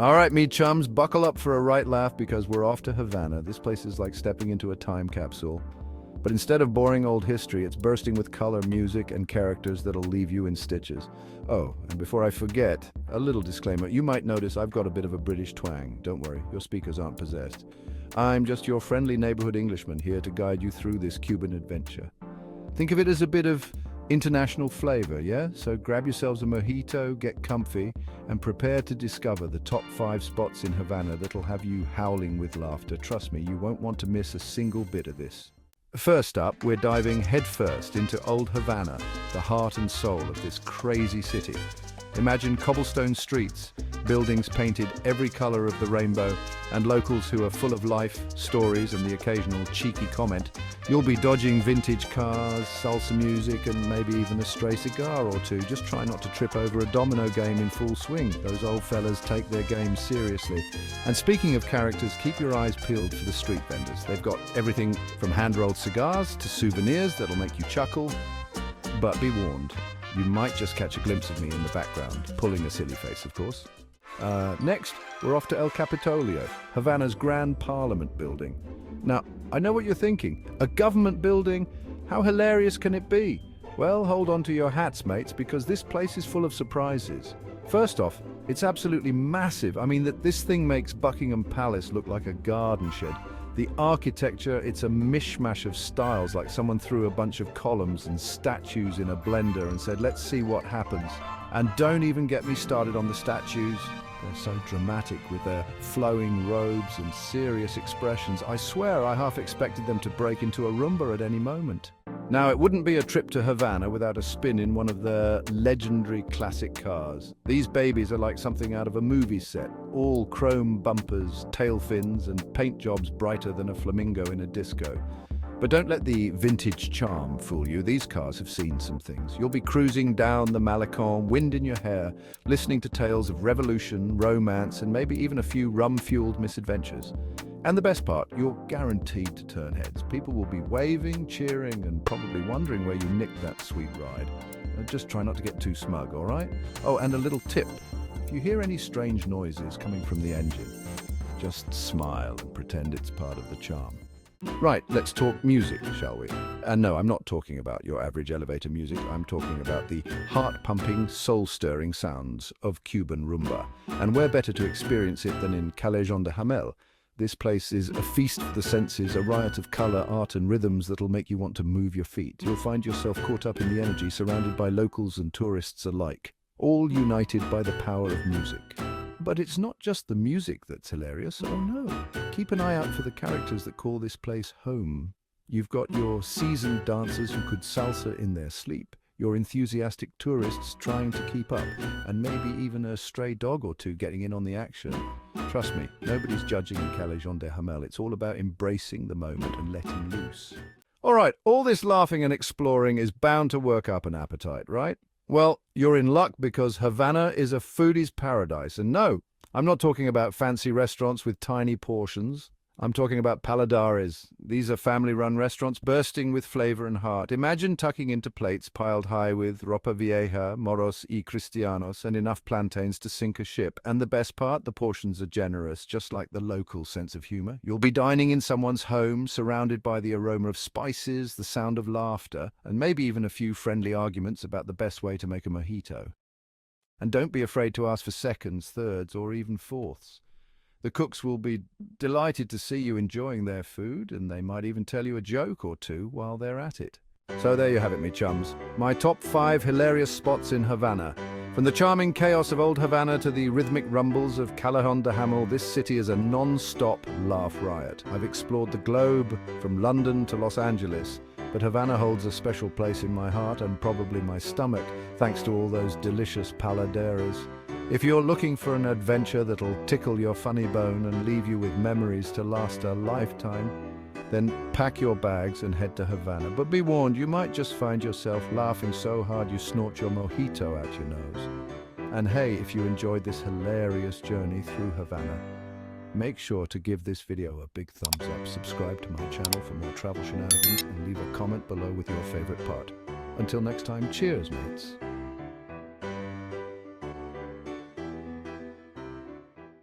All right, me chums, buckle up for a right laugh because we're off to Havana. This place is like stepping into a time capsule. But instead of boring old history, it's bursting with color, music, and characters that'll leave you in stitches. Oh, and before I forget, a little disclaimer. You might notice I've got a bit of a British twang. Don't worry, your speakers aren't possessed. I'm just your friendly neighborhood Englishman here to guide you through this Cuban adventure. Think of it as a bit of international flavor, yeah? So grab yourselves a mojito, get comfy, and prepare to discover the top 5 spots in Havana that'll have you howling with laughter. Trust me, you won't want to miss a single bit of this. First up, we're diving headfirst into Old Havana, the heart and soul of this crazy city. Imagine cobblestone streets, buildings painted every color of the rainbow, and locals who are full of life, stories, and the occasional cheeky comment. You'll be dodging vintage cars, salsa music, and maybe even a stray cigar or two. Just try not to trip over a domino game in full swing. Those old fellas take their game seriously. And speaking of characters, keep your eyes peeled for the street vendors. They've got everything from hand-rolled cigars to souvenirs that'll make you chuckle. But be warned, you might just catch a glimpse of me in the background, pulling a silly face, of course. Next, we're off to El Capitolio, Havana's Grand Parliament building. Now, I know what you're thinking. A government building? How hilarious can it be? Well, hold on to your hats, mates, because this place is full of surprises. First off, it's absolutely massive. I mean, this thing makes Buckingham Palace look like a garden shed. The architecture, it's a mishmash of styles, like someone threw a bunch of columns and statues in a blender and said, let's see what happens. And don't even get me started on the statues. They're so dramatic with their flowing robes and serious expressions. I swear I half expected them to break into a Roomba at any moment. Now, it wouldn't be a trip to Havana without a spin in one of their legendary classic cars. These babies are like something out of a movie set. All chrome bumpers, tail fins, and paint jobs brighter than a flamingo in a disco. But don't let the vintage charm fool you. These cars have seen some things. You'll be cruising down the Malecon, wind in your hair, listening to tales of revolution, romance, and maybe even a few rum-fueled misadventures. And the best part, you're guaranteed to turn heads. People will be waving, cheering, and probably wondering where you nicked that sweet ride. Just try not to get too smug, all right? Oh, and a little tip. If you hear any strange noises coming from the engine, just smile and pretend it's part of the charm. Right, let's talk music, shall we? And no, I'm not talking about your average elevator music. I'm talking about the heart-pumping, soul-stirring sounds of Cuban rumba. And where better to experience it than in Callejón de Hamel? This place is a feast for the senses, a riot of color, art, and rhythms that'll make you want to move your feet. You'll find yourself caught up in the energy, surrounded by locals and tourists alike, all united by the power of music. But it's not just the music that's hilarious, oh no. Keep an eye out for the characters that call this place home. You've got your seasoned dancers who could salsa in their sleep, your enthusiastic tourists trying to keep up, and maybe even a stray dog or two getting in on the action. Trust me, nobody's judging in Callejón de Hamel. It's all about embracing the moment and letting loose. All right, all this laughing and exploring is bound to work up an appetite, right? Well, you're in luck because Havana is a foodie's paradise. And no, I'm not talking about fancy restaurants with tiny portions. I'm talking about paladares. These are family-run restaurants bursting with flavor and heart. Imagine tucking into plates piled high with ropa vieja, moros y cristianos, and enough plantains to sink a ship. And the best part, the portions are generous, just like the local sense of humor. You'll be dining in someone's home, surrounded by the aroma of spices, the sound of laughter, and maybe even a few friendly arguments about the best way to make a mojito. And don't be afraid to ask for seconds, thirds, or even fourths. The cooks will be delighted to see you enjoying their food, and they might even tell you a joke or two while they're at it. So there you have it, me chums. My top 5 hilarious spots in Havana. From the charming chaos of Old Havana to the rhythmic rumbles of Callejón de Hamel, this city is a non-stop laugh riot. I've explored the globe, from London to Los Angeles, but Havana holds a special place in my heart and probably my stomach, thanks to all those delicious paladeras. If you're looking for an adventure that'll tickle your funny bone and leave you with memories to last a lifetime, then pack your bags and head to Havana. But be warned, you might just find yourself laughing so hard you snort your mojito out your nose. And hey, if you enjoyed this hilarious journey through Havana, make sure to give this video a big thumbs up, subscribe to my channel for more travel shenanigans, and leave a comment below with your favorite part. Until next time, cheers, mates.